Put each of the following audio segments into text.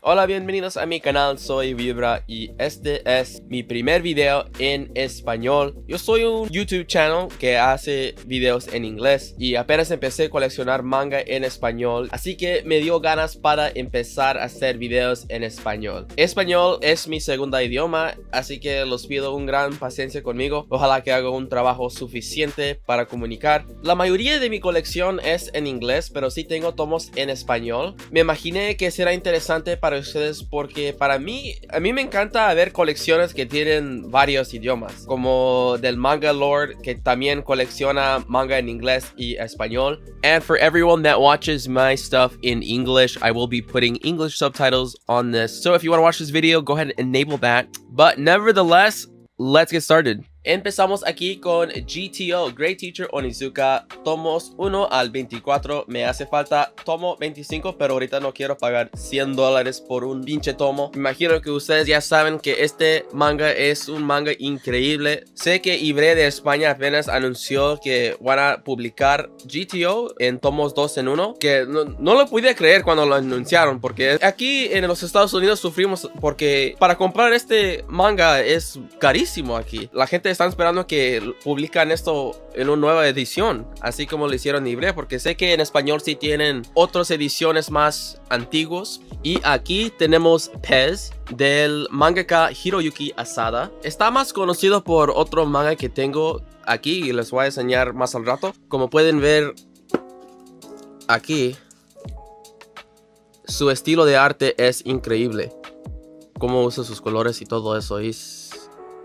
Hola, bienvenidos a mi canal, soy Vibra y este es mi primer video en español. Yo soy un YouTube channel que hace videos en inglés y apenas empecé a coleccionar manga en español, así que me dio ganas para empezar a hacer videos en español. Español es mi segunda idioma, así que los pido un gran paciencia conmigo. Ojalá que haga un trabajo suficiente para comunicar. La mayoría de mi colección es en inglés, pero sí tengo tomos en español. Me imaginé que será interesante para ustedes porque a mí me encanta ver colecciones que tienen varios idiomas, como del Manga Lord, que también colecciona manga en inglés y español. And for everyone that watches my stuff in English, I will be putting English subtitles on this. So if you want to watch this video, go ahead and enable that. But nevertheless, let's get started. Empezamos aquí con GTO, Great Teacher Onizuka, tomos 1 al 24. Me hace falta tomo 25, pero ahorita no quiero pagar $100 por un pinche tomo. Me imagino que ustedes ya saben que este manga es un manga increíble. Sé que Ibre de España apenas anunció que van a publicar GTO en tomos 2 en 1, que no lo pude creer cuando lo anunciaron, porque aquí en los Estados Unidos sufrimos porque para comprar este manga es carísimo aquí. La gente están esperando que publican esto en una nueva edición, así como lo hicieron en Ibre, porque sé que en español sí tienen otras ediciones más antiguos. Y aquí tenemos Pez del mangaka Hiroyuki Asada. Está más conocido por otro manga que tengo aquí y les voy a enseñar más al rato. Como pueden ver aquí, su estilo de arte es increíble, cómo usa sus colores y todo eso.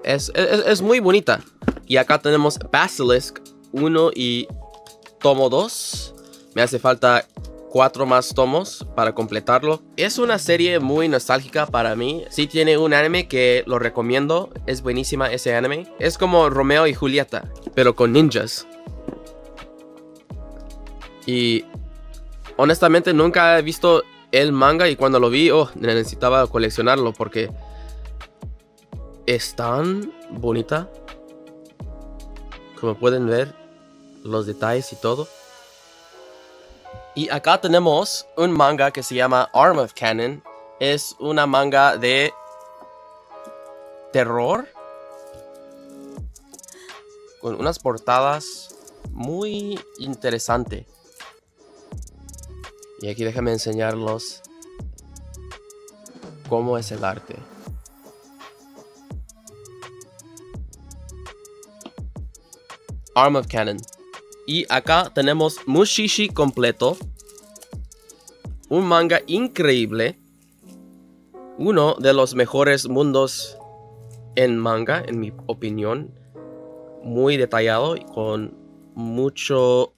Es muy bonita. Y acá tenemos Basilisk 1 y tomo 2. Me hace falta 4 más tomos para completarlo. Es una serie muy nostálgica para mí. Sí tiene un anime que lo recomiendo. Es buenísima ese anime. Es como Romeo y Julieta, pero con ninjas. Y honestamente nunca he visto el manga y cuando lo vi, necesitaba coleccionarlo porque es tan bonita. Como pueden ver, los detalles y todo. Y acá tenemos un manga que se llama Arm of Cannon. Es una manga de terror con unas portadas muy interesantes. Y aquí déjame enseñarlos cómo es el arte. Arm of Cannon. Y acá tenemos Mushishi completo. Un manga increíble. Uno de los mejores mundos en manga, en mi opinión. Muy detallado y con mucho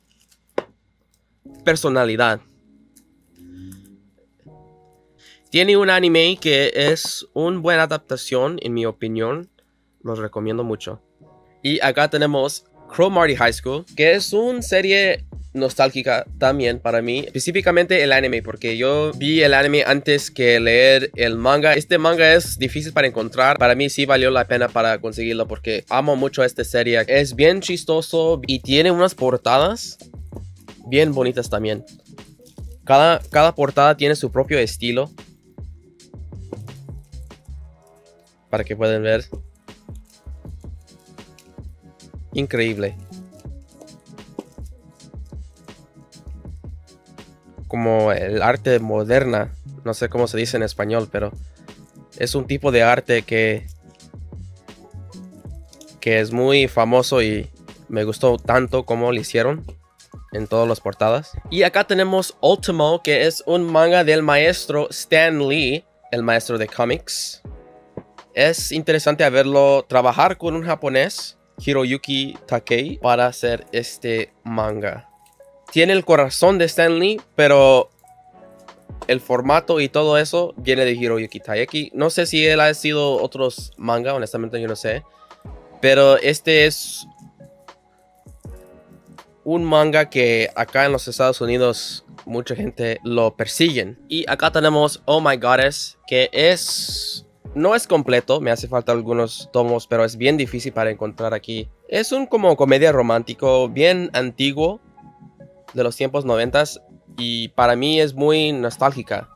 personalidad. Tiene un anime que es una buena adaptación, en mi opinión. Los recomiendo mucho. Y acá tenemos Cromartie High School, que es una serie nostálgica también para mí, específicamente el anime, porque yo vi el anime antes que leer el manga. Este manga es difícil para encontrar. Para mí sí valió la pena para conseguirlo porque amo mucho esta serie. Es bien chistoso y tiene unas portadas bien bonitas también. Cada portada tiene su propio estilo, para que puedan ver. Increíble. Como el arte moderna. No sé cómo se dice en español, pero es un tipo de arte que es muy famoso y me gustó tanto como lo hicieron en todas las portadas. Y acá tenemos Ultimo, que es un manga del maestro Stan Lee, el maestro de cómics. Es interesante verlo trabajar con un japonés, Hiroyuki Takei, para hacer este manga. Tiene el corazón de Stan Lee, pero el formato y todo eso viene de Hiroyuki Takei. No sé si él ha sido otros manga, honestamente yo no sé. Pero este es un manga que acá en los Estados Unidos mucha gente lo persiguen. Y acá tenemos Oh My Goddess, que no es completo, me hace falta algunos tomos, pero es bien difícil para encontrar aquí. Es un como comedia romántico bien antiguo de los tiempos 90 y para mí es muy nostálgica.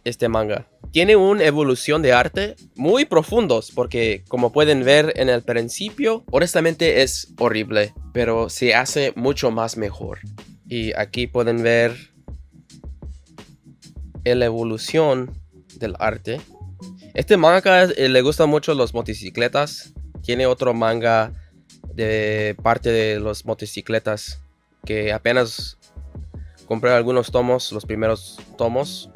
este manga. Tiene una evolución de arte muy profundos porque como pueden ver en el principio, honestamente es horrible, pero se hace mucho más mejor. Y aquí pueden ver la evolución del arte. Este manga le gusta mucho las motocicletas. Tiene otro manga de parte de las motocicletas que apenas compré algunos tomos, los primeros tomos.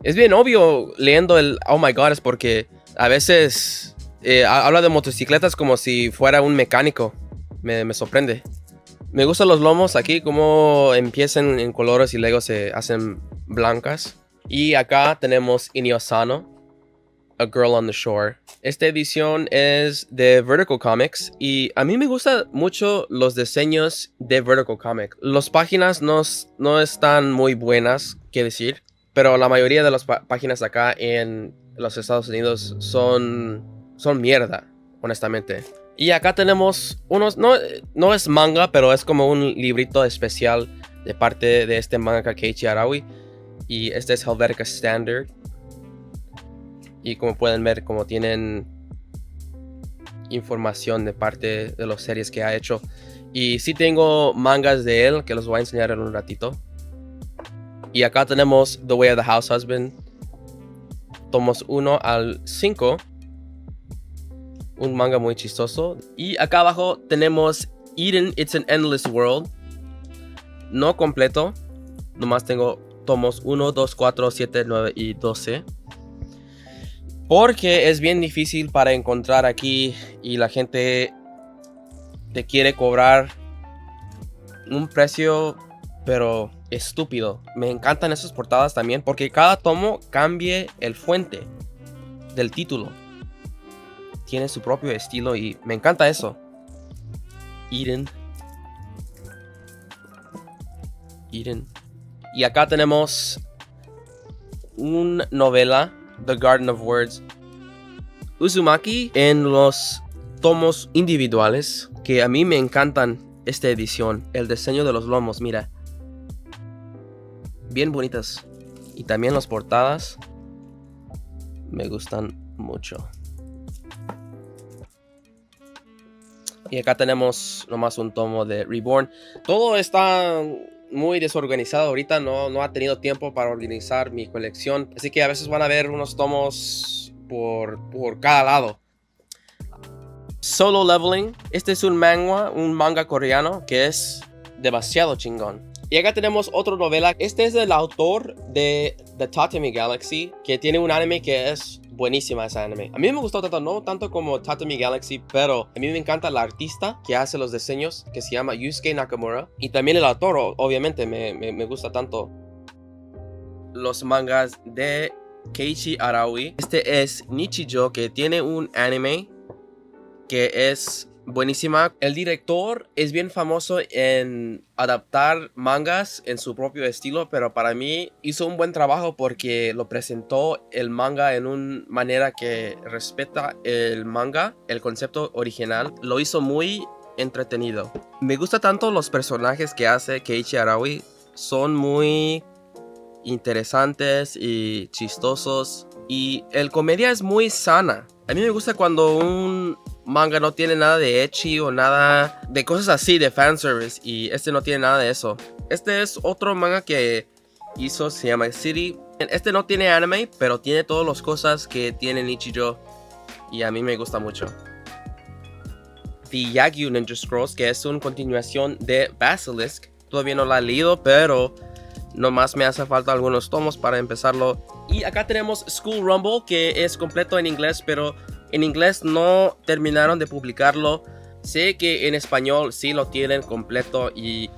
Es bien obvio leyendo el Oh My God, es porque a veces habla de motocicletas como si fuera un mecánico. Me sorprende. Me gustan los lomos aquí, como empiezan en colores y luego se hacen blancas. Y acá tenemos Iniosano, A Girl on the Shore. Esta edición es de Vertical Comics y a mí me gustan mucho los diseños de Vertical Comics. Las páginas no están muy buenas, que decir, pero la mayoría de las páginas acá en los Estados Unidos son mierda, honestamente. Y acá tenemos unos, no es manga, pero es como un librito especial de parte de este mangaka Keiichi Araui. Y este es Helvetica Standard. Y como pueden ver, como tienen información de parte de las series que ha hecho. Y sí tengo mangas de él que los voy a enseñar en un ratito. Y acá tenemos The Way of the House Husband, tomos 1 al 5. Un manga muy chistoso. Y acá abajo tenemos Eden, It's an Endless World. No completo. Nomás tengo tomos 1, 2, 4, 7, 9 y 12. Porque es bien difícil para encontrar aquí y la gente te quiere cobrar un precio pero estúpido. Me encantan esas portadas también porque cada tomo cambia el fuente del título. Tiene su propio estilo y me encanta eso. Eden. Y acá tenemos una novela, The Garden of Words, Uzumaki, en los tomos individuales, que a mí me encantan esta edición. El diseño de los lomos, mira, bien bonitas. Y también las portadas me gustan mucho. Y acá tenemos nomás un tomo de Reborn. Todo está muy desorganizado ahorita, no ha tenido tiempo para organizar mi colección, así que a veces van a ver unos tomos por cada lado. Solo Leveling, este es un manga coreano que es demasiado chingón. Y acá tenemos otra novela. Este es del autor de The Tatami Galaxy, que tiene un anime que es buenísima ese anime. A mí me gustó tanto, no tanto como Tatami Galaxy, pero a mí me encanta la artista que hace los diseños, que se llama Yusuke Nakamura. Y también el autor, obviamente, me gusta tanto. Los mangas de Keiichi Araui. Este es Nichijou, que tiene un anime que es buenísima. El director es bien famoso en adaptar mangas en su propio estilo, pero para mí hizo un buen trabajo porque lo presentó el manga en una manera que respeta el manga, el concepto original. Lo hizo muy entretenido. Me gusta tanto los personajes que hace Keiichi Araui. Son muy interesantes y chistosos. Y el comedia es muy sana. A mí me gusta cuando un manga no tiene nada de ecchi o nada de cosas así de fanservice, y este no tiene nada de eso. Este es otro manga que hizo, se llama City. Este no tiene anime, pero tiene todas las cosas que tiene Nichijou y a mí me gusta mucho. The Yagyu Ninja Scrolls, que es una continuación de Basilisk. Todavía no la he leído, pero nomás me hace falta algunos tomos para empezarlo. Y acá tenemos School Rumble, que es completo en inglés, pero en inglés no terminaron de publicarlo. Sé que en español sí lo tienen completo y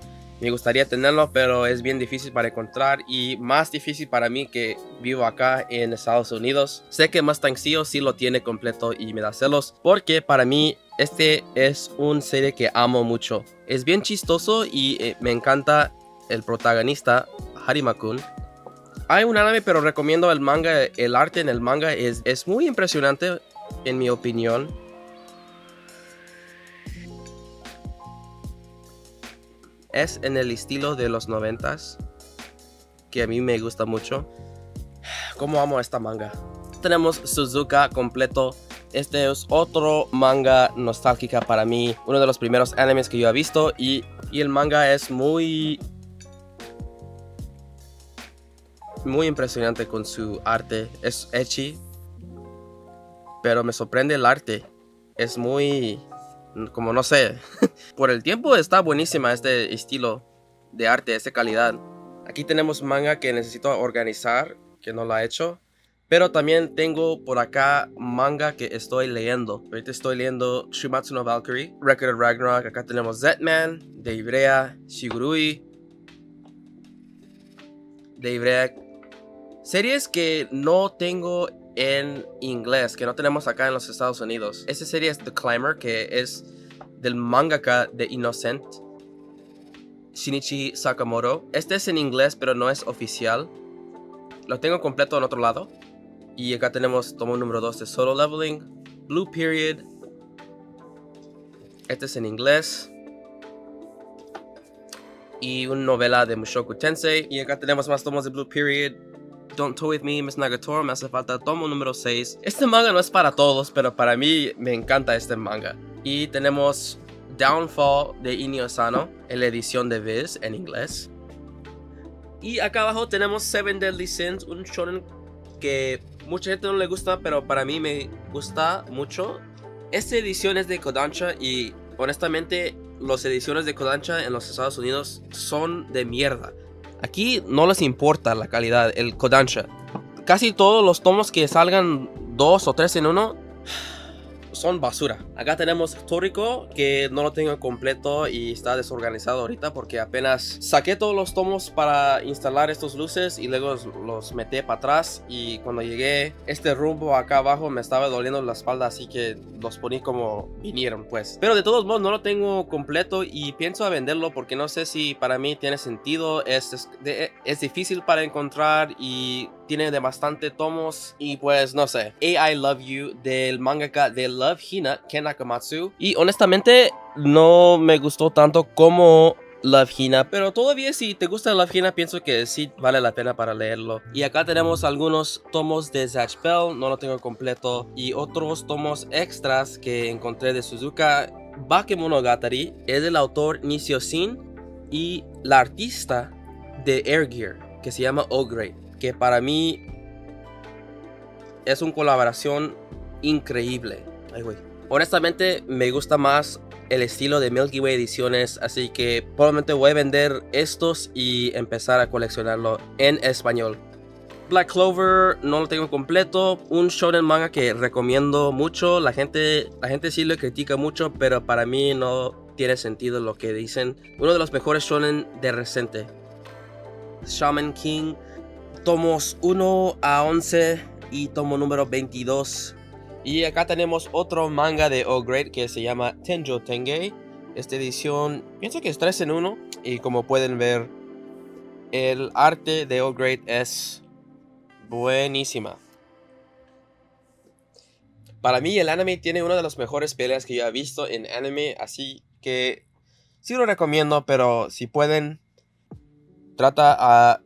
me gustaría tenerlo, pero es bien difícil para encontrar y más difícil para mí que vivo acá en Estados Unidos. Sé que Mustang CEO sí lo tiene completo y me da celos porque para mí este es un serie que amo mucho. Es bien chistoso y me encanta el protagonista, Harima-kun. Hay un anime, pero recomiendo el manga. El arte en el manga es muy impresionante, en mi opinión. Es en el estilo de los 90s, que a mí me gusta mucho. cómo amo esta manga. Tenemos Suzuka completo. Este es otro manga nostálgica para mí. Uno de los primeros animes que yo he visto. Y el manga es muy impresionante con su arte. Es ecchi, pero me sorprende el arte. Es muy, como no sé. Por el tiempo está buenísima este estilo de arte, esta calidad. Aquí tenemos manga que necesito organizar, que no lo he hecho. Pero también tengo por acá manga que estoy leyendo. Ahorita estoy leyendo Shumatsu no Valkyrie, Record of Ragnarok. Acá tenemos Zetman, de Ivrea, Shigurui, de Ivrea. Series que no tengo en inglés, que no tenemos acá en los Estados Unidos. Esta serie es The Climber, que es del mangaka de Innocent, Shinichi Sakamoto. Este es en inglés, pero no es oficial. Lo tengo completo en otro lado. Y acá tenemos tomo número 2 de Solo Leveling, Blue Period. Este es en inglés. Y una novela de Mushoku Tensei. Y acá tenemos más tomos de Blue Period. Don't Toy With Me, Miss Nagatoro. Me hace falta tomo número 6. Este manga no es para todos, pero para mí me encanta este manga. Y tenemos Downfall de Inio Asano en la edición de Viz en inglés. Y acá abajo tenemos Seven Deadly Sins, un shonen que mucha gente no le gusta, pero para mí me gusta mucho. Esta edición es de Kodansha y honestamente las ediciones de Kodansha en los Estados Unidos son de mierda. Aquí no les importa la calidad, el Kodansha. Casi todos los tomos que salgan 2 o 3 en uno son basura. Acá tenemos Toriko, que no lo tengo completo y está desorganizado ahorita porque apenas saqué todos los tomos para instalar estos luces y luego los metí para atrás. Y cuando llegué este rumbo acá abajo me estaba doliendo la espalda, así que los poní como vinieron pues. Pero de todos modos no lo tengo completo y pienso a venderlo porque no sé si para mí tiene sentido. Es difícil para encontrar y tiene de bastante tomos y pues no sé. I Love You del mangaka de Love Hina, Ken Nakamatsu. Y honestamente no me gustó tanto como Love Hina, pero todavía si te gusta Love Hina pienso que sí vale la pena para leerlo. Y acá tenemos algunos tomos de Zatch Bell, no lo tengo completo, y otros tomos extras que encontré de Suzuka. Bakemonogatari es del autor Nishio Shin y la artista de Air Gear, que se llama O-Great, que para mí es una colaboración increíble. Ay, güey. Honestamente me gusta más el estilo de Milky Way Ediciones, así que probablemente voy a vender estos y empezar a coleccionarlo en español. Black Clover no lo tengo completo, un shonen manga que recomiendo mucho. La gente sí lo critica mucho, pero para mí no tiene sentido lo que dicen. Uno de los mejores shonen de reciente, Shaman King, tomos 1 a 11 y tomo número 22. Y acá tenemos otro manga de O-Great que se llama Tenjo Tenge. Esta edición pienso que es 3 en 1. Y como pueden ver, el arte de O-Great es buenísima. Para mí el anime tiene una de las mejores peleas que yo he visto en anime. Así que sí lo recomiendo, pero si pueden, trata a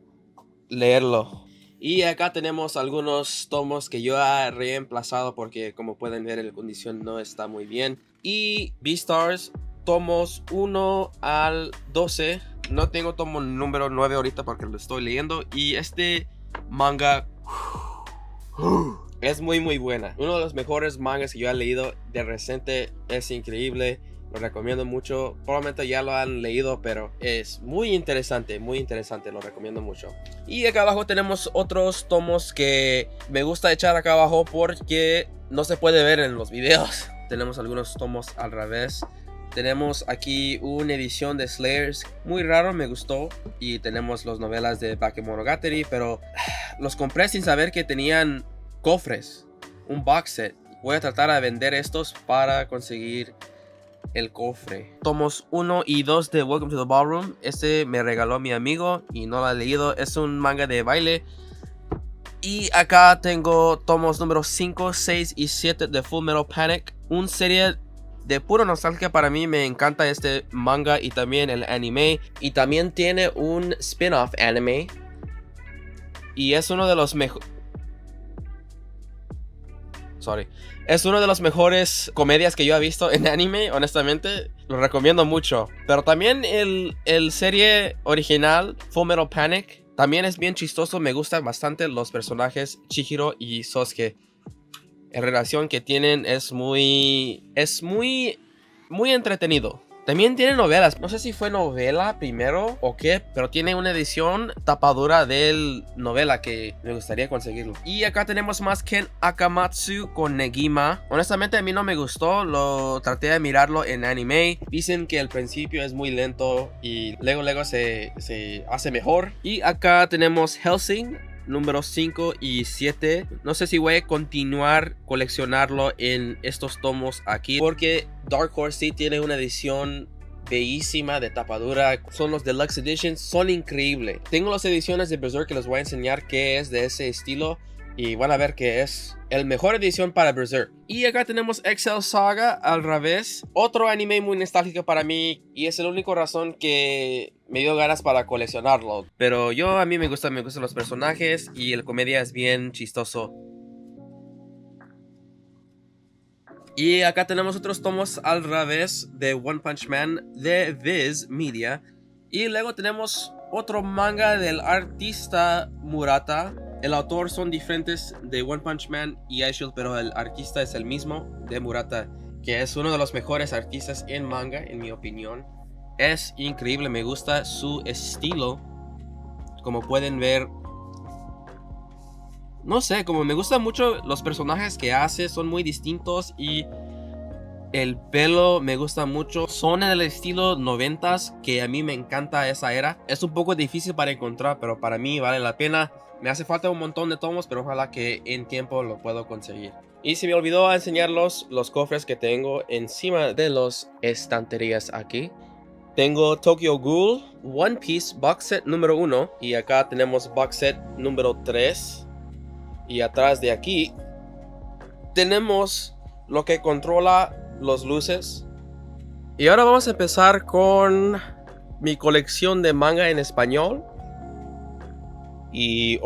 leerlo. Y acá tenemos algunos tomos que yo he reemplazado porque como pueden ver la condición no está muy bien. Y Beastars, tomos 1 al 12. No tengo tomo número 9 ahorita porque lo estoy leyendo. Y este manga es muy buena. Uno de los mejores mangas que yo he leído de reciente. Es increíble. Lo recomiendo mucho. Probablemente ya lo han leído, pero es muy interesante, lo recomiendo mucho. Y acá abajo tenemos otros tomos que me gusta echar acá abajo porque no se puede ver en los videos. Tenemos algunos tomos al revés. Tenemos aquí una edición de Slayers, muy raro, me gustó. Y tenemos las novelas de Bakemonogatari, pero los compré sin saber que tenían cofres, un box set. Voy a tratar de vender estos para conseguir el cofre. Tomos 1 y 2 de Welcome to the Ballroom. Este me regaló mi amigo y no lo he leído. Es un manga de baile. Y acá tengo tomos número 5, 6 y 7 de Full Metal Panic. Una serie de pura nostalgia para mí. Me encanta este manga y también el anime. Y también tiene un spin-off anime. Y es uno de los sorry. Es una de las mejores comedias que yo he visto en anime, honestamente. Lo recomiendo mucho. Pero también el serie original, Full Metal Panic, también es bien chistoso. Me gustan bastante los personajes Chihiro y Sosuke. La relación que tienen es muy entretenido. También tiene novelas. No sé si fue novela primero o qué, pero tiene una edición tapadura de novela que me gustaría conseguirlo. Y acá tenemos más Ken Akamatsu con Negima. Honestamente a mí no me gustó. Lo traté de mirarlo en anime. Dicen que al principio es muy lento y luego se hace mejor. Y acá tenemos Hellsing número 5 y 7. No sé si voy a continuar coleccionarlo en estos tomos aquí, porque Dark Horse sí tiene una edición bellísima de tapadura. Son los Deluxe Editions, son increíbles. Tengo las ediciones de Berserk que les voy a enseñar qué es de ese estilo, y van a ver que es el mejor edición para Berserk. Y acá tenemos Excel Saga al revés, otro anime muy nostálgico para mí, y es la única razón que me dio ganas para coleccionarlo. Pero a mí me gustan los personajes y el comedia es bien chistoso. Y acá tenemos otros tomos al revés de One Punch Man de Viz Media. Y luego tenemos otro manga del artista Murata. El autor son diferentes de One Punch Man y Eyeshield, pero el artista es el mismo, de Murata, que es uno de los mejores artistas en manga, en mi opinión. Es increíble, me gusta su estilo. Como pueden ver, no sé, como me gustan mucho los personajes que hace, son muy distintos, y el pelo me gusta mucho. Son en el estilo 90s, que a mí me encanta esa era. Es un poco difícil para encontrar, pero para mí vale la pena. Me hace falta un montón de tomos, pero ojalá que en tiempo lo puedo conseguir. Y se me olvidó enseñarlos los cofres que tengo encima de las estanterías aquí. Tengo Tokyo Ghoul One Piece Box Set número 1. Y acá tenemos Box Set número 3. Y atrás de aquí tenemos lo que controla las luces. Y ahora vamos a empezar con mi colección de manga en español y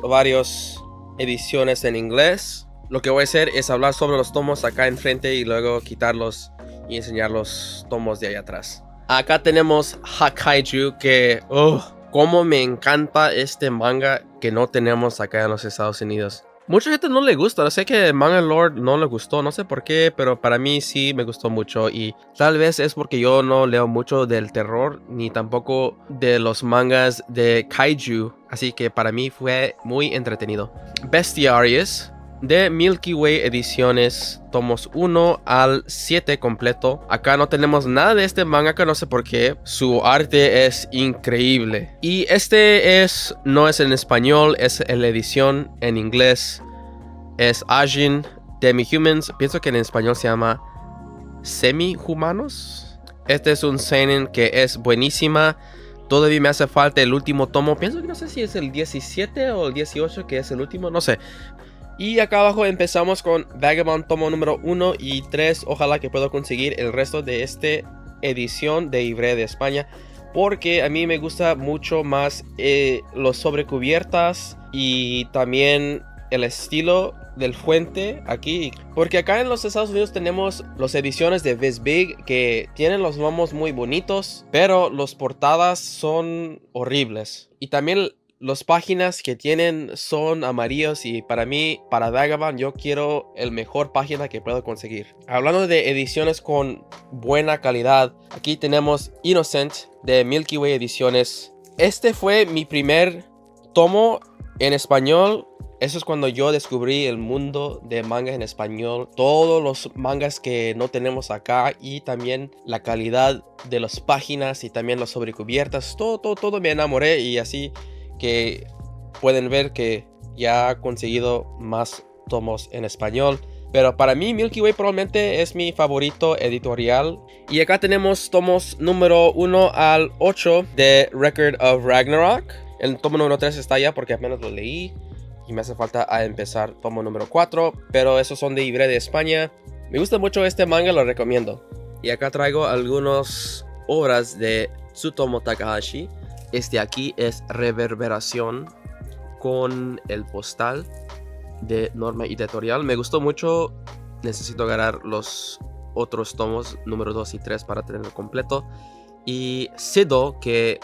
varias ediciones en inglés. Lo que voy a hacer es hablar sobre los tomos acá enfrente y luego quitarlos y enseñar los tomos de ahí atrás. Acá tenemos Hakaiju, que cómo me encanta este manga que no tenemos acá en los Estados Unidos. Mucha gente no le gusta, sé que Manga Lord no le gustó, no sé por qué, pero para mí sí me gustó mucho, y tal vez es porque yo no leo mucho del terror ni tampoco de los mangas de kaiju, así que para mí fue muy entretenido. Bestiarius de Milky Way Ediciones, tomos 1 al 7 completo. Acá no tenemos nada de este mangaka, no sé por qué. Su arte es increíble. Y no es en español, es en la edición en inglés. Es Ajin Demi-Humans. Pienso que en español se llama Semi-Humanos. Este es un seinen que es buenísima. Todavía me hace falta el último tomo. Pienso que no sé si es el 17 o el 18 que es el último, no sé. Y acá abajo empezamos con Vagabond tomo número 1 y 3. Ojalá que pueda conseguir el resto de esta edición de Ibre de España, porque a mí me gusta mucho más los sobrecubiertas y también el estilo del fuente aquí, porque acá en los Estados Unidos tenemos las ediciones de Viz Big que tienen los lomos muy bonitos, pero las portadas son horribles, y también las páginas que tienen son amarillos, y para mí, para Vagabond, yo quiero el mejor página que puedo conseguir. Hablando de ediciones con buena calidad, aquí tenemos Innocent de Milky Way Ediciones. Este fue mi primer tomo en español. Eso es cuando yo descubrí el mundo de manga en español. Todos los mangas que no tenemos acá, y también la calidad de las páginas y también las sobrecubiertas. Todo me enamoré, y así que pueden ver que ya he conseguido más tomos en español. Pero para mí Milky Way probablemente es mi favorito editorial. Y acá tenemos tomos número 1 al 8 de Record of Ragnarok. El tomo número 3 está allá porque apenas lo leí y me hace falta a empezar tomo número 4. Pero esos son de Ibre de España. Me gusta mucho este manga, lo recomiendo. Y acá traigo algunas obras de Tsutomu Takahashi. Este aquí es Reverberación con el postal. de Norma Editorial. Me gustó mucho. Necesito agarrar los otros tomos número 2 y 3 para tenerlo completo. Y Sido, que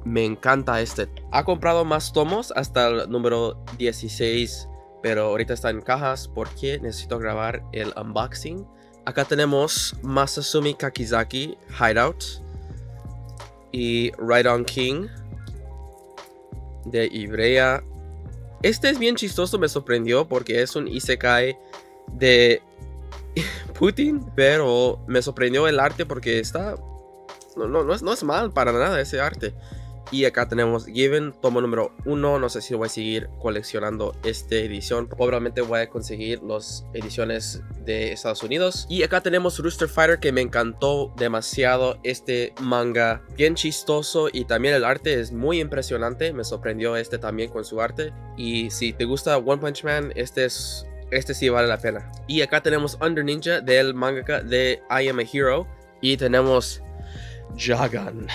me encanta este. Ha comprado más tomos hasta el número 16, pero ahorita está en cajas porque necesito grabar el unboxing. Acá tenemos Masasumi Kakizaki Hideout y Ride On King de Ibrea. Este es bien chistoso, me sorprendió porque es un isekai de Putin, pero me sorprendió el arte porque está... No es mal para nada ese arte. Y acá tenemos Given, tomo número 1. No sé si voy a seguir coleccionando esta edición. Probablemente voy a conseguir las ediciones de Estados Unidos. Y acá tenemos Rooster Fighter, que me encantó demasiado este manga. Bien chistoso y también el arte es muy impresionante. Me sorprendió este también con su arte. Y si te gusta One Punch Man, este sí vale la pena. Y acá tenemos Under Ninja del mangaka de I Am a Hero. Y tenemos Jagan.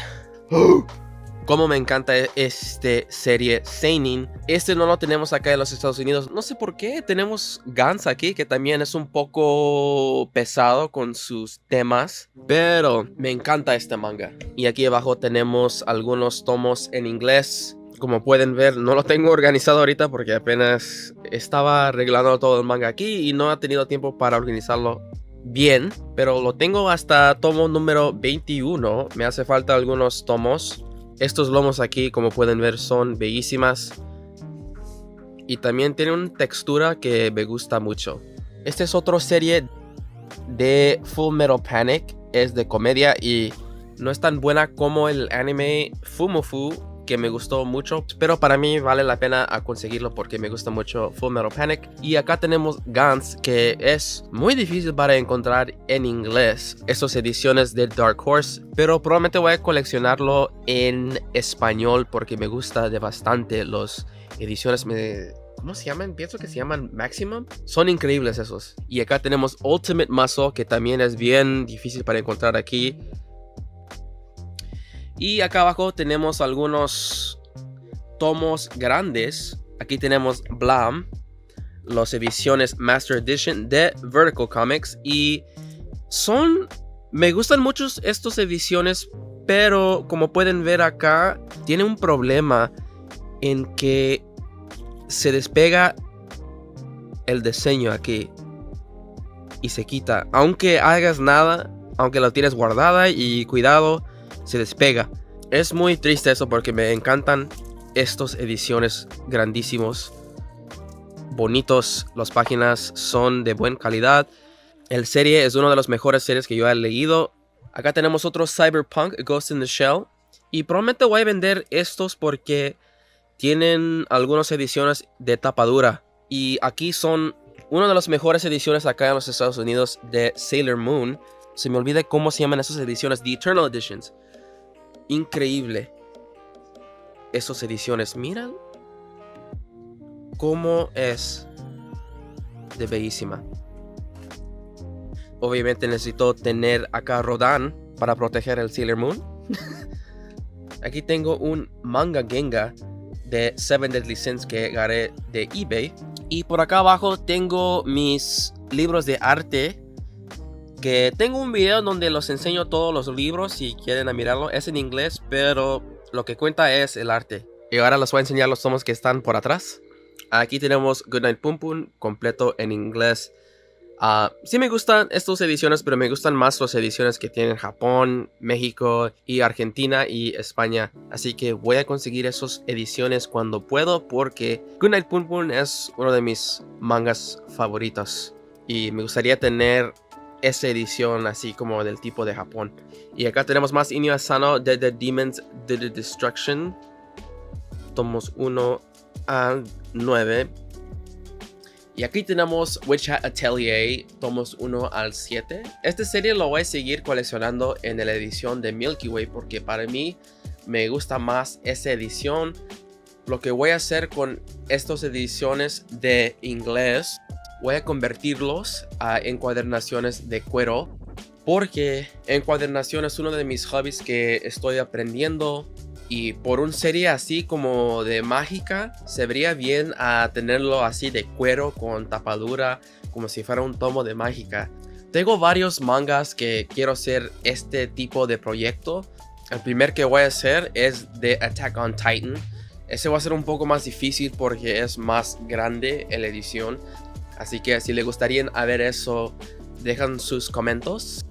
Como me encanta este serie seinen. Este no lo tenemos acá en los Estados Unidos. No sé por qué. Tenemos Gans aquí, que también es un poco pesado con sus temas, pero me encanta este manga. Y aquí abajo tenemos algunos tomos en inglés. Como pueden ver, no lo tengo organizado ahorita porque apenas estaba arreglando todo el manga aquí y no he tenido tiempo para organizarlo bien, pero lo tengo hasta tomo número 21. Me hace falta algunos tomos. Estos lomos aquí, como pueden ver, son bellísimas y también tienen una textura que me gusta mucho. Esta es otra serie de Full Metal Panic. Es de comedia y no es tan buena como el anime Fumofu, que me gustó mucho, pero para mí vale la pena a conseguirlo porque me gusta mucho Full Metal Panic. Y acá tenemos Gantz, que es muy difícil para encontrar en inglés, estas ediciones de Dark Horse, pero probablemente voy a coleccionarlo en español porque me gusta de bastante. Las ediciones ¿cómo se llaman? Pienso que se llaman Maximum. Son increíbles esos. Y acá tenemos Ultimate Muscle, que también es bien difícil para encontrar aquí. Y acá abajo tenemos algunos tomos grandes. Aquí tenemos Blam, las ediciones Master Edition de Vertical Comics. Y me gustan mucho estas ediciones, pero como pueden ver acá, tiene un problema en que se despega el diseño aquí y se quita. Aunque hagas nada, aunque lo tienes guardada y cuidado, se despega. Es muy triste eso porque me encantan estas ediciones grandísimos, bonitos. Las páginas son de buena calidad. El serie es una de las mejores series que yo he leído. Acá tenemos otro Cyberpunk, Ghost in the Shell. Y probablemente voy a vender estos porque tienen algunas ediciones de tapa dura. Y aquí son una de las mejores ediciones acá en los Estados Unidos de Sailor Moon. Se me olvida cómo se llaman esas ediciones. The Eternal Editions. Increíble. Esas ediciones. Miran cómo es de bellísima. Obviamente necesito tener acá Rodan para proteger el Sailor Moon. Aquí tengo un manga Genga de Seven Deadly Sins que agarré de eBay. Y por acá abajo tengo mis libros de arte, que tengo un video donde los enseño todos los libros si quieren mirarlo. Es en inglés, pero lo que cuenta es el arte. Y ahora les voy a enseñar los tomos que están por atrás. Aquí tenemos Goodnight Pum Pum completo en inglés. Sí me gustan estas ediciones, pero me gustan más las ediciones que tienen Japón, México y Argentina y España. Así que voy a conseguir esas ediciones cuando puedo, porque Goodnight Pum Pum es uno de mis mangas favoritos y me gustaría tener esa edición así como del tipo de Japón. Y acá tenemos más Inyo Asano de The Demons de the Destruction, tomos 1 a 9. Y aquí tenemos Witch Hat Atelier, tomos 1 al 7. Esta serie lo voy a seguir coleccionando en la edición de Milky Way porque para mí me gusta más esa edición. Lo que voy a hacer con estas ediciones de inglés, voy a convertirlos a encuadernaciones de cuero, porque encuadernación es uno de mis hobbies que estoy aprendiendo Y por una serie así como de mágica, se vería bien a tenerlo así de cuero con tapadura, como si fuera un tomo de mágica. Tengo varios mangas que quiero hacer este tipo de proyecto. El primer que voy a hacer es de Attack on Titan. Ese va a ser un poco más difícil porque es más grande en la edición. Así que si les gustaría ver eso, dejan sus comentarios.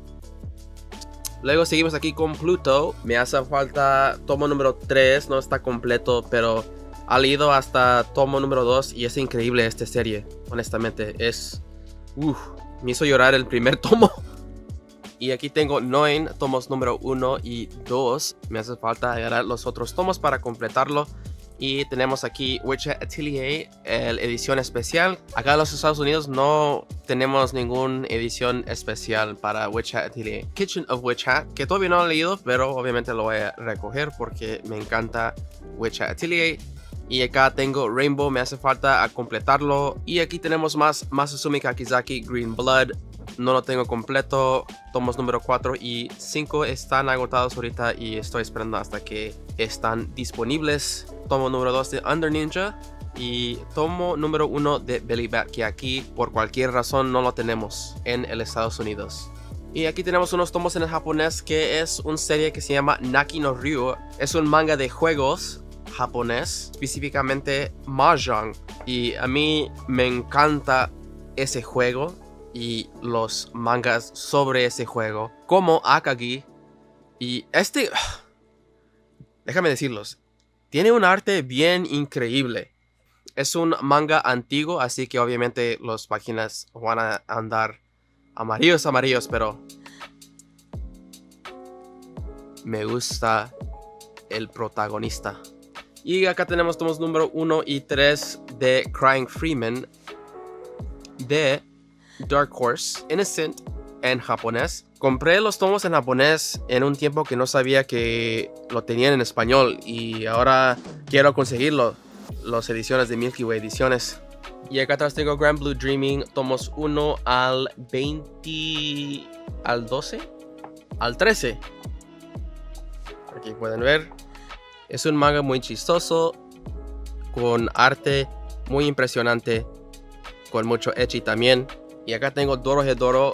Luego seguimos aquí con Pluto. Me hace falta tomo número 3, no está completo, pero ha leído hasta tomo número 2 y es increíble esta serie. Honestamente, me hizo llorar el primer tomo. Y aquí tengo 9 tomos número 1 y 2. Me hace falta agarrar los otros tomos para completarlo. Y tenemos aquí Witchat Atelier, la edición especial. Acá en los Estados Unidos no tenemos ninguna edición especial para Witchat Atelier. Kitchen of Witchat, que todavía no he leído, pero obviamente lo voy a recoger porque me encanta Witchat Atelier. Y acá tengo Rainbow, me hace falta a completarlo. Y aquí tenemos más Masazumi Kakizaki Green Blood. No lo tengo completo. Tomos número 4 y 5 están agotados ahorita y estoy esperando hasta que están disponibles. Tomo número 2 de Under Ninja y tomo número 1 de Belly Bat, que aquí por cualquier razón no lo tenemos en el Estados Unidos. Y aquí tenemos unos tomos en el japonés, que es una serie que se llama Naki no Ryu. Es un manga de juegos japonés, específicamente Mahjong, y a mí me encanta ese juego y los mangas sobre ese juego, como Akagi. Y déjame decirlos, tiene un arte bien increíble. Es un manga antiguo, así que obviamente las páginas van a andar amarillos, pero me gusta el protagonista. Y acá tenemos tomos número 1 y 3 de Crying Freeman de Dark Horse, Innocent en japonés. Compré los tomos en japonés en un tiempo que no sabía que lo tenían en español y ahora quiero conseguirlo. Las ediciones de Milky Way Ediciones. Y acá atrás tengo Grand Blue Dreaming, tomos 1 al 20, al 12, al 13. Aquí pueden ver. Es un manga muy chistoso, con arte muy impresionante, con mucho ecchi también. Y acá tengo Dorohedoro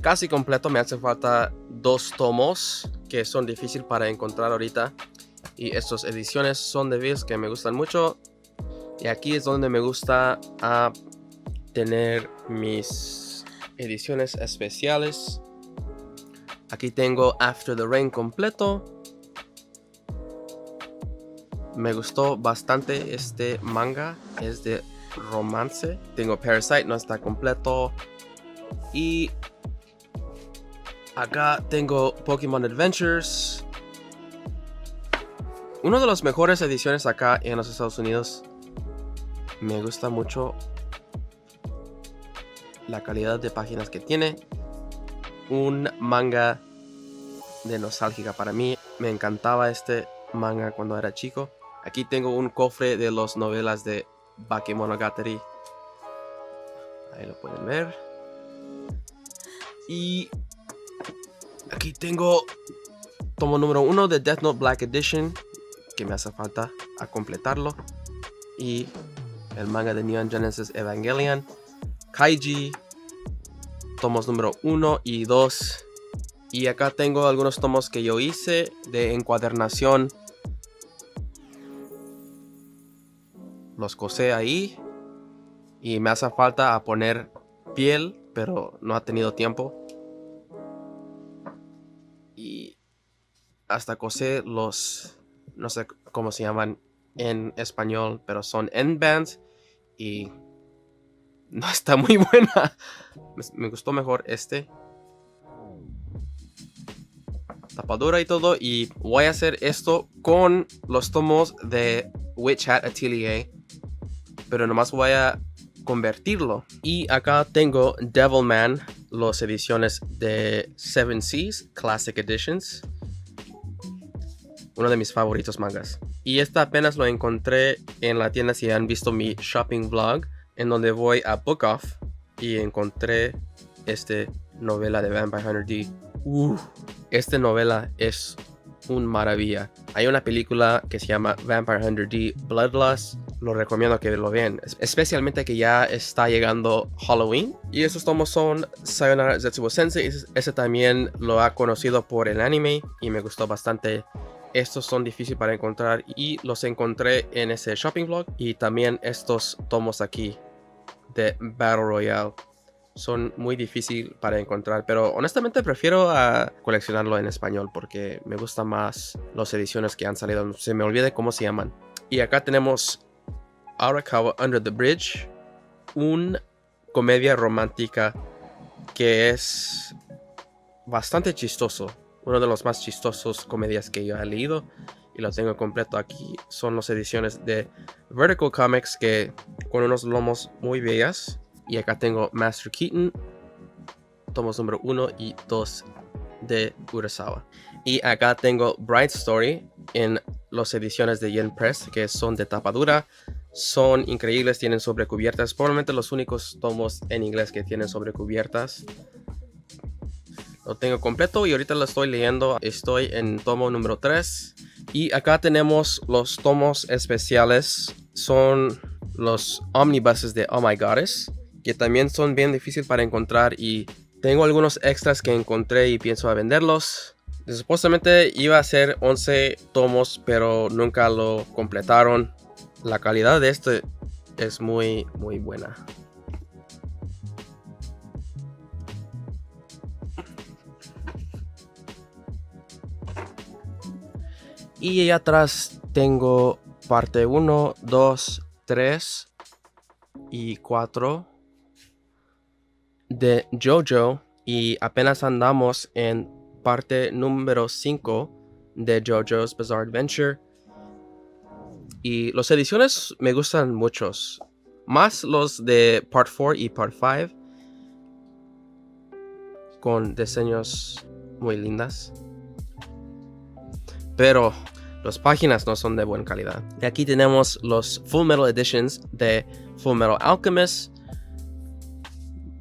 casi completo. Me hace falta 2 tomos que son difíciles para encontrar ahorita. Y estas ediciones son de Viz que me gustan mucho. Y aquí es donde me gusta tener mis ediciones especiales. Aquí tengo After the Rain completo. Me gustó bastante este manga. Es de romance. Tengo Parasite, no está completo. Y acá tengo Pokémon Adventures. Una de las mejores ediciones acá en los Estados Unidos. Me gusta mucho la calidad de páginas que tiene. Un manga de nostálgica para mí. Me encantaba este manga cuando era chico. Aquí tengo un cofre de las novelas de Bakemonogatari. Ahí lo pueden ver. Y aquí tengo tomo número 1 de Death Note Black Edition, que me hace falta a completarlo. Y el manga de Neon Genesis Evangelion, Kaiji, tomos número 1 y 2. Y acá tengo algunos tomos que yo hice de encuadernación. Los cosé ahí. Y me hace falta a poner piel, pero no ha tenido tiempo. Y hasta cosé los, no sé cómo se llaman en español, pero son endbands. Y no está muy buena. Me gustó mejor este. Tapadura y todo. Y voy a hacer esto con los tomos de Witchat Atelier, pero nomás voy a convertirlo. Y acá tengo Devilman, las ediciones de Seven Seas Classic Editions. Uno de mis favoritos mangas. Y esta apenas lo encontré en la tienda. Si han visto mi shopping vlog, en donde voy a Book Off, y encontré esta novela de Vampire Hunter D. Esta novela es un maravilla. Hay una película que se llama Vampire Hunter D Bloodlust. Lo recomiendo que lo vean, especialmente que ya está llegando Halloween. Y esos tomos son Sayonara Zetsubo Sensei. Ese también lo ha conocido por el anime y me gustó bastante. Estos son difíciles para encontrar y los encontré en ese shopping vlog. Y también estos tomos aquí de Battle Royale son muy difíciles para encontrar, pero honestamente prefiero coleccionarlo en español porque me gustan más las ediciones que han salido. Se me olvida cómo se llaman. Y acá tenemos Arakawa Under the Bridge, una comedia romántica que es bastante chistoso. Uno de los más chistosos comedias que yo he leído y lo tengo completo aquí. Son las ediciones de Vertical Comics que con unos lomos muy bellas. Y acá tengo Master Keaton, tomos número 1 y 2 de Urasawa. Y acá tengo Bright Story en las ediciones de Yen Press, que son de tapa dura. Son increíbles, tienen sobrecubiertas. Probablemente los únicos tomos en inglés que tienen sobrecubiertas. Lo tengo completo y ahorita lo estoy leyendo. Estoy en tomo número 3. Y acá tenemos los tomos especiales. Son los omnibuses de Oh My Goddess, que también son bien difíciles para encontrar. Y tengo algunos extras que encontré y pienso a venderlos. Supuestamente iba a ser 11 tomos, pero nunca lo completaron. La calidad de este es muy buena. Y allá atrás tengo parte 1, 2, 3 y 4 de JoJo. Y apenas andamos en parte número 5 de JoJo's Bizarre Adventure. Y las ediciones me gustan muchos. Más los de Part 4 y Part 5. Con diseños muy lindas. Pero las páginas no son de buena calidad. Y aquí tenemos los Full Metal Editions de Full Metal Alchemist.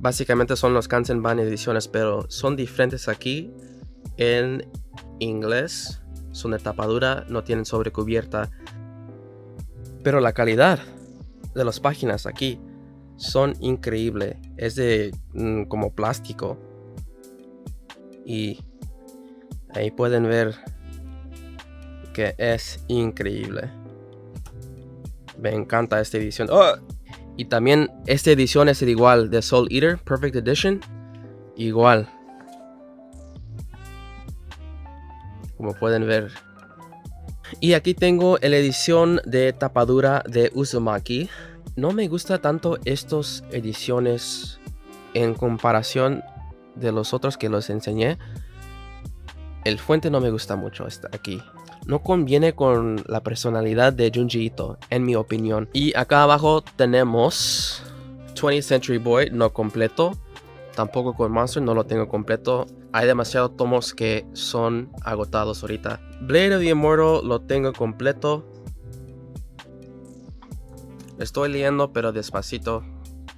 Básicamente son los Kanzenban ediciones, pero son diferentes aquí en inglés. Son de tapa dura, no tienen sobrecubierta. Pero la calidad de las páginas aquí son increíbles. Es de como plástico. Y ahí pueden ver que es increíble. Me encanta esta edición. ¡Oh! Y también esta edición es igual de Soul Eater Perfect Edition. Igual. Como pueden ver. Y aquí tengo la edición de tapadura de Uzumaki. No me gusta tanto estas ediciones en comparación de los otros que los enseñé. El fuente no me gusta mucho aquí. No conviene con la personalidad de Junji Ito, en mi opinión. Y acá abajo tenemos 20th Century Boy, no completo. Tampoco con Monster, no lo tengo completo. Hay demasiados tomos que son agotados ahorita. Blade of the Immortal lo tengo completo. Estoy leyendo, pero despacito.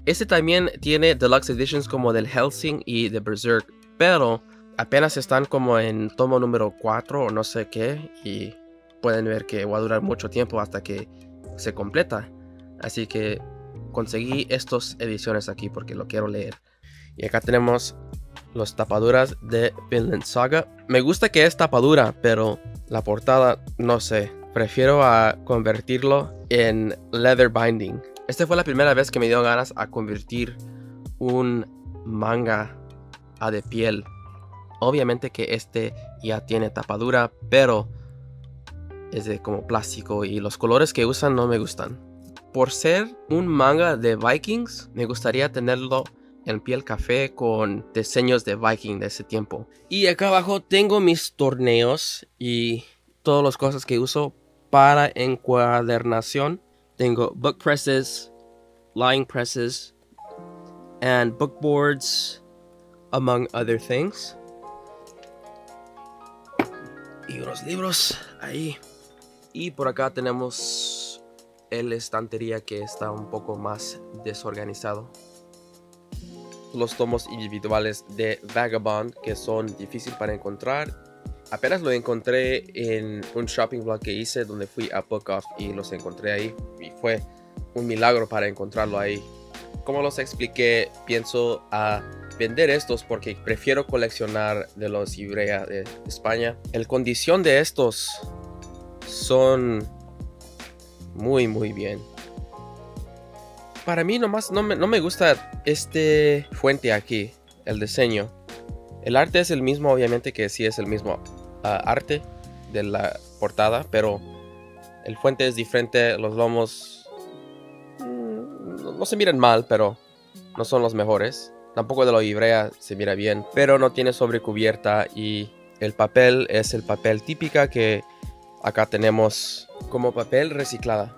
Este también tiene Deluxe Editions como del Hellsing y de Berserk. Pero apenas están como en tomo número 4 o no sé qué. Y pueden ver que va a durar mucho tiempo hasta que se completa. Así que conseguí estas ediciones aquí porque lo quiero leer. Y acá tenemos las tapaduras de Vinland Saga. Me gusta que es tapadura, pero la portada, no sé. Prefiero convertirlo en leather binding. Esta fue la primera vez que me dio ganas a convertir un manga a de piel. Obviamente que este ya tiene tapadura, pero es de como plástico y los colores que usan no me gustan. Por ser un manga de Vikings, me gustaría tenerlo en piel café con diseños de Viking de ese tiempo. Y acá abajo tengo mis torneos y todas las cosas que uso para encuadernación. Tengo book presses, line presses, and book boards, among other things. Y unos libros ahí. Y por acá tenemos la estantería que está un poco más desorganizado. Los tomos individuales de Vagabond que son difíciles para encontrar. Apenas lo encontré en un shopping blog que hice donde fui a Book Off y los encontré ahí. Y fue un milagro para encontrarlo ahí. Como los expliqué, pienso a vender estos porque prefiero coleccionar de los Ivrea de España. La condición de estos son muy bien. Para mí nomás no me gusta este fuente aquí, el diseño. El arte es el mismo, obviamente que sí es el mismo arte de la portada, pero el fuente es diferente. Los lomos no se miran mal, pero no son los mejores. Tampoco de lo Ivrea se mira bien, pero no tiene sobrecubierta y el papel es el papel típica que acá tenemos como papel reciclada.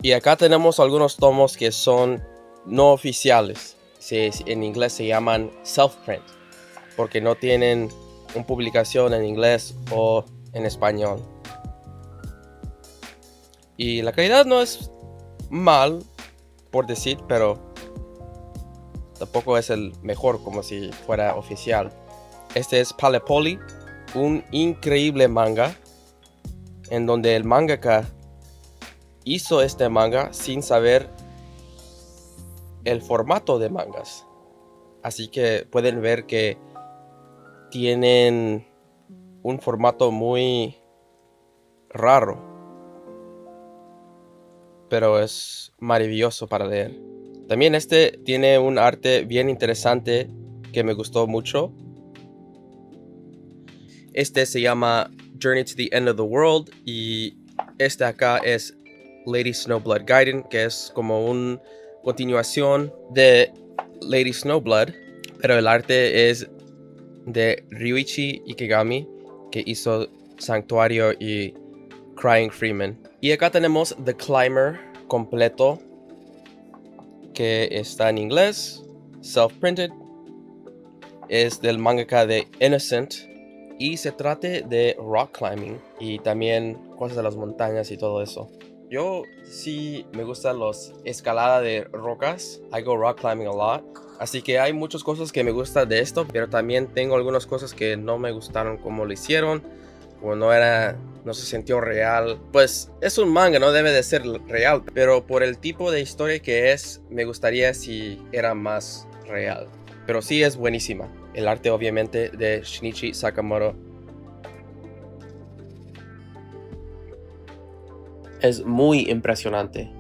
Y acá tenemos algunos tomos que son no oficiales. En inglés se llaman self-print, porque no tienen una publicación en inglés o en español. Y la calidad no es mal, por decir, pero tampoco es el mejor como si fuera oficial. Este es Palepoli, un increíble manga en donde el mangaka hizo este manga sin saber el formato de mangas. Así que pueden ver que tienen un formato muy raro, pero es maravilloso para leer. También este tiene un arte bien interesante que me gustó mucho. Este se llama Journey to the End of the World y este acá es Lady Snowblood Gaiden, que es como una continuación de Lady Snowblood, pero el arte es de Ryuichi Ikegami, que hizo Sanctuario y Crying Freeman. Y acá tenemos The Climber completo, que está en inglés, self-printed. Es del mangaka de Innocent y se trata de rock climbing y también cosas de las montañas y todo eso. Yo sí me gustan los escalada de rocas. I go rock climbing a lot. Así que hay muchas cosas que me gustan de esto, pero también tengo algunas cosas que no me gustaron como lo hicieron, o no se sintió real. Pues es un manga, no debe de ser real, pero por el tipo de historia que es, me gustaría si era más real. Pero sí es buenísima. El arte obviamente de Shinichi Sakamoto es muy impresionante.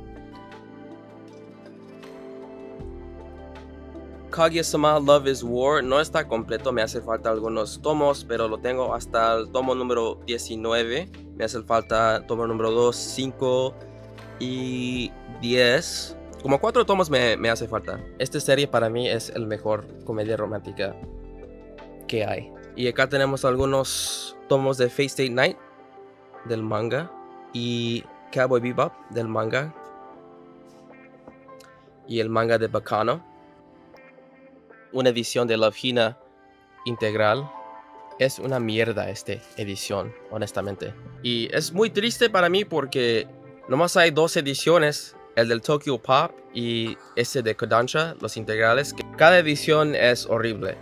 Kaguya-sama Love is War no está completo, me hace falta algunos tomos, pero lo tengo hasta el tomo número 19. Me hace falta tomo número 2, 5 y 10. Como 4 tomos me hace falta. Esta serie para mí es el mejor comedia romántica que hay. Y acá tenemos algunos tomos de Fate Stay Night del manga y Cowboy Bebop del manga y el manga de Bacano. Una edición de Love Hina integral. Es una mierda esta edición, honestamente. Y es muy triste para mí porque nomás hay 2 ediciones, el del Tokyo Pop y ese de Kodansha, los integrales. Cada edición es horrible.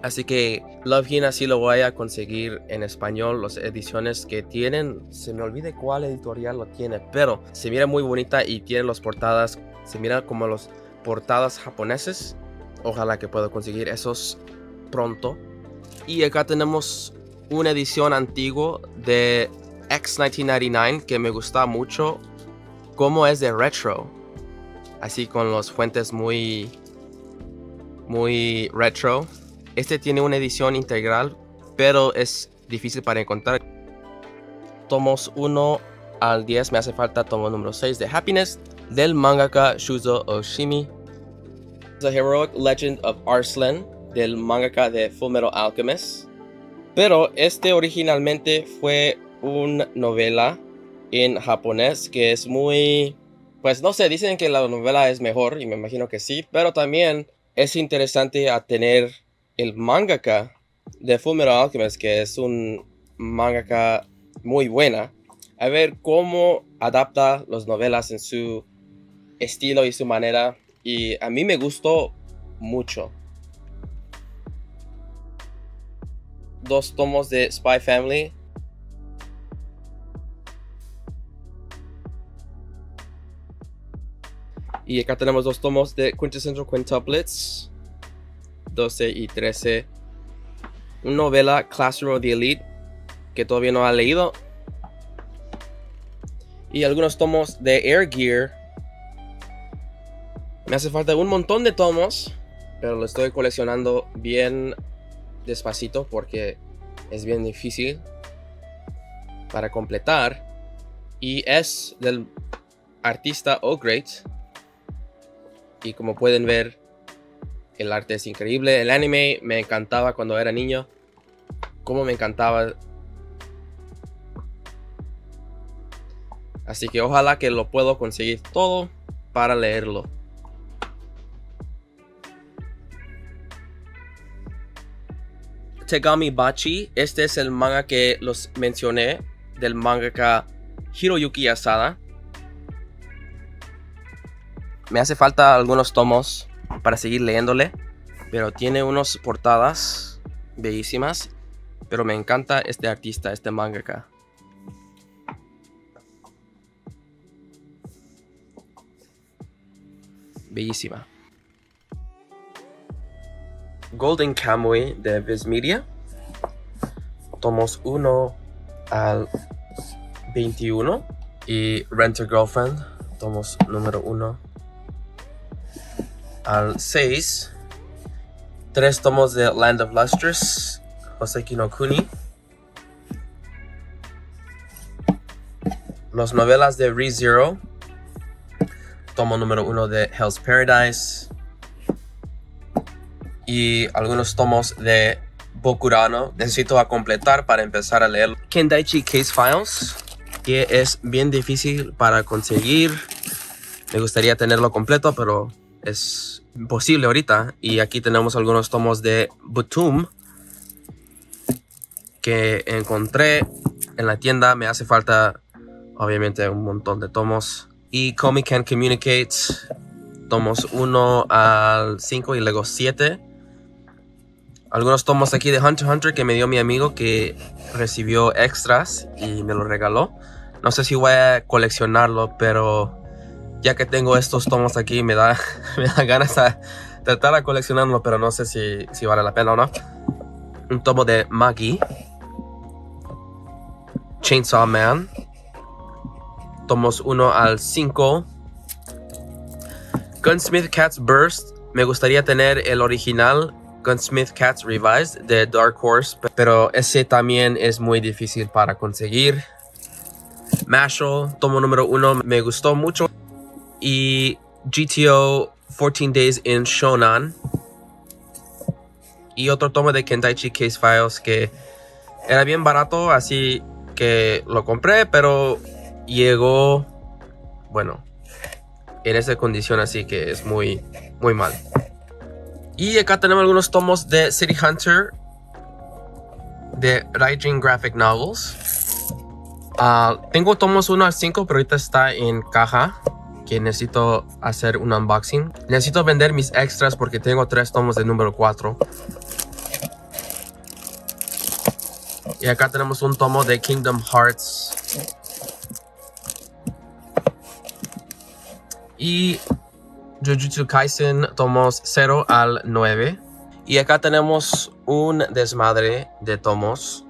Así que Love Hina sí lo voy a conseguir en español, las ediciones que tienen. Se me olvida cuál editorial lo tiene, pero se mira muy bonita y tiene las portadas. Se mira como las portadas japoneses. Ojalá que pueda conseguir esos pronto. Y acá tenemos una edición antigua de X1999 que me gusta mucho. Como es de retro. Así con las fuentes muy retro. Este tiene una edición integral, pero es difícil para encontrar. Tomos 1 al 10 me hace falta tomo número 6 de Happiness del mangaka Shuzo Oshimi. The Heroic Legend of Arslan del mangaka de Fullmetal Alchemist. Pero este originalmente fue una novela en japonés que es muy... Pues no sé, dicen que la novela es mejor y me imagino que sí, pero también es interesante a tener el mangaka de Fullmetal Alchemist, que es un mangaka muy buena, a ver cómo adapta las novelas en su estilo y su manera. Y a mí me gustó mucho. 2 tomos de Spy Family. Y acá tenemos 2 tomos de Quintessential Quintuplets, 12 y 13. Una novela, Classroom of the Elite, que todavía no ha leído. Y algunos tomos de Air Gear. Me hace falta un montón de tomos, pero lo estoy coleccionando bien despacito porque es bien difícil para completar. Y es del artista O-Great. Y como pueden ver, el arte es increíble. El anime me encantaba cuando era niño. Como me encantaba. Así que ojalá que lo puedo conseguir todo para leerlo. Tegami Bachi. Este es el manga que los mencioné, del mangaka Hiroyuki Asada. Me hace falta algunos tomos para seguir leyéndole, pero tiene unas portadas bellísimas. Pero me encanta este artista, este mangaka. Bellísima. Golden Kamuy de Viz Media. Tomos 1 al 21. Y Rent a Girlfriend. Tomos número 1 al 6. 3 tomos de Land of Lustrous, Hoseki no Kuni. Las novelas de ReZero. Tomo número 1 de Hell's Paradise. Y algunos tomos de Bokurano. Necesito a completar para empezar a leer. Kendaichi Case Files, que es bien difícil para conseguir. Me gustaría tenerlo completo, pero es imposible ahorita. Y aquí tenemos algunos tomos de Butum que encontré en la tienda. Me hace falta obviamente un montón de tomos. Y Komi Can Communicate, tomos 1 al 5 y luego 7. Algunos tomos aquí de Hunter x Hunter que me dio mi amigo, que recibió extras y me lo regaló. No sé si voy a coleccionarlo, pero ya que tengo estos tomos aquí me da ganas de tratar de coleccionarlo, pero no sé si vale la pena o no. Un tomo de Magi. Chainsaw Man. Tomos 1 al 5. Gunsmith Cats Burst. Me gustaría tener el original Gunsmith Cats Revised de Dark Horse, pero ese también es muy difícil para conseguir. Mashle, tomo número 1, me gustó mucho. Y GTO 14 Days in Shonan. Y otro tomo de Kendaichi Case Files que era bien barato, así que lo compré, pero llegó, bueno, en esa condición, así que es muy mal. Y acá tenemos algunos tomos de City Hunter, de Raijin Graphic Novels. Tengo tomos 1 al 5, pero ahorita está en caja, que necesito hacer un unboxing. Necesito vender mis extras porque tengo 3 tomos de número 4. Y acá tenemos un tomo de Kingdom Hearts. Y Jujutsu Kaisen, tomos 0 al 9. Y acá tenemos un desmadre de tomos.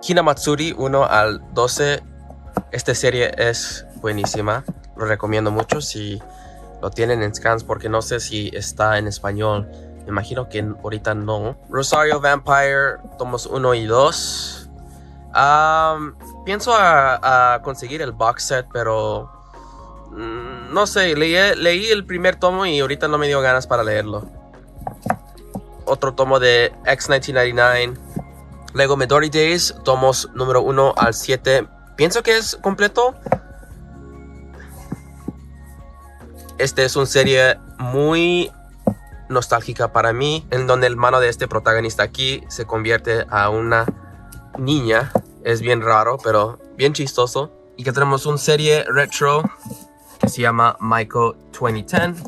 Hinamatsuri 1 al 12. Esta serie es buenísima. Lo recomiendo mucho si lo tienen en scans, porque no sé si está en español. Me imagino que ahorita no. Rosario Vampire, tomos 1 y 2. Pienso a conseguir el box set, pero no sé, leí el primer tomo y ahorita no me dio ganas para leerlo. Otro tomo de X1999. Lego Midori Days, tomos número 1 al 7. Pienso que es completo. Este es una serie muy nostálgica para mí, en donde el hermano de este protagonista aquí se convierte a una niña. Es bien raro, pero bien chistoso. Y que tenemos una serie retro que se llama Maiko 2010.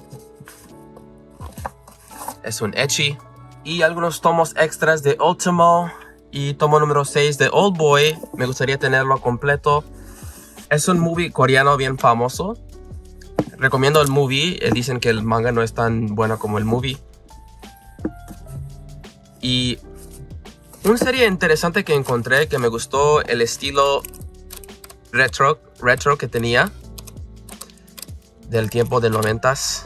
Es un ecchi. y algunos tomos extras de Ultimo y tomo número 6 de Old Boy. Me gustaría tenerlo completo. Es un movie coreano bien famoso. Recomiendo el movie. Dicen que el manga no es tan bueno como el movie. Y una serie interesante que encontré, que me gustó el estilo retro que tenía del tiempo de 90s.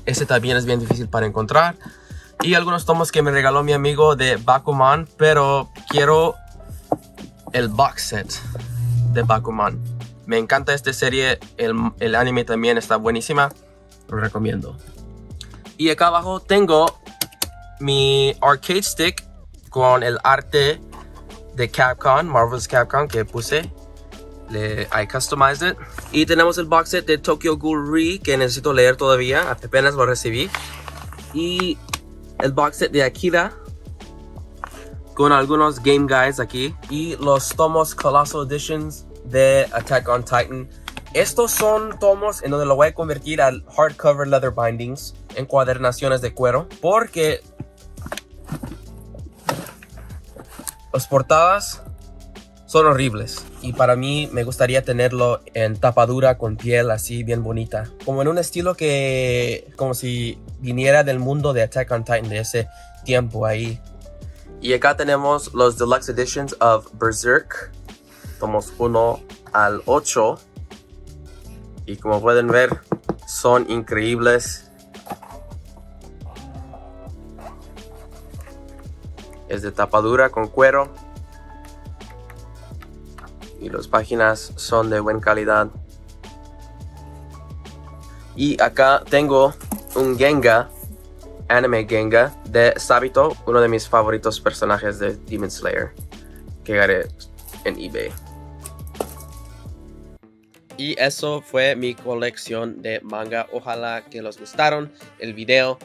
Ese también es bien difícil para encontrar. Y algunos tomos que me regaló mi amigo de Bakuman, pero quiero el box set de Bakuman. Me encanta esta serie, el anime también está buenísima, lo recomiendo. Y acá abajo tengo mi arcade stick con el arte de Capcom, Marvel's Capcom que puse. I customized it. Y tenemos el box set de Tokyo Ghoul Re que necesito leer todavía, apenas lo recibí. Y el box set de Akira con algunos game guides aquí. Y los tomos Colossal Editions de Attack on Titan. Estos son tomos en donde lo voy a convertir al hardcover leather bindings, encuadernaciones de cuero, porque las portadas son horribles y para mí me gustaría tenerlo en tapadura con piel así bien bonita, como en un estilo que como si viniera del mundo de Attack on Titan, de ese tiempo ahí. Y acá tenemos los deluxe editions of Berserk, tomos 1 al 8, y como pueden ver son increíbles. Es de tapadura con cuero y las páginas son de buena calidad. Y acá tengo un Genga, anime Genga de Sabito, uno de mis favoritos personajes de Demon Slayer, que agarré en eBay. Y eso fue mi colección de manga. Ojalá que les gustaron el video.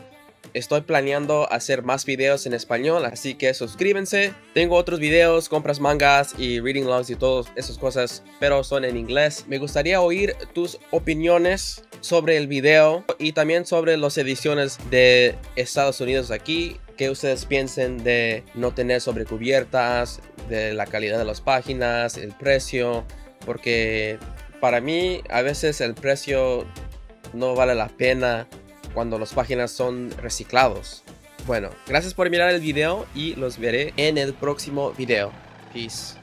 Estoy planeando hacer más videos en español, así que suscríbanse. Tengo otros videos, compras mangas y reading logs y todas esas cosas, pero son en inglés. Me gustaría oír tus opiniones sobre el video y también sobre las ediciones de Estados Unidos aquí. ¿Qué ustedes piensen de no tener sobrecubiertas, de la calidad de las páginas, el precio? Porque para mí a veces el precio no vale la pena cuando las páginas son reciclados. Bueno, gracias por mirar el video y los veré en el próximo video. Peace.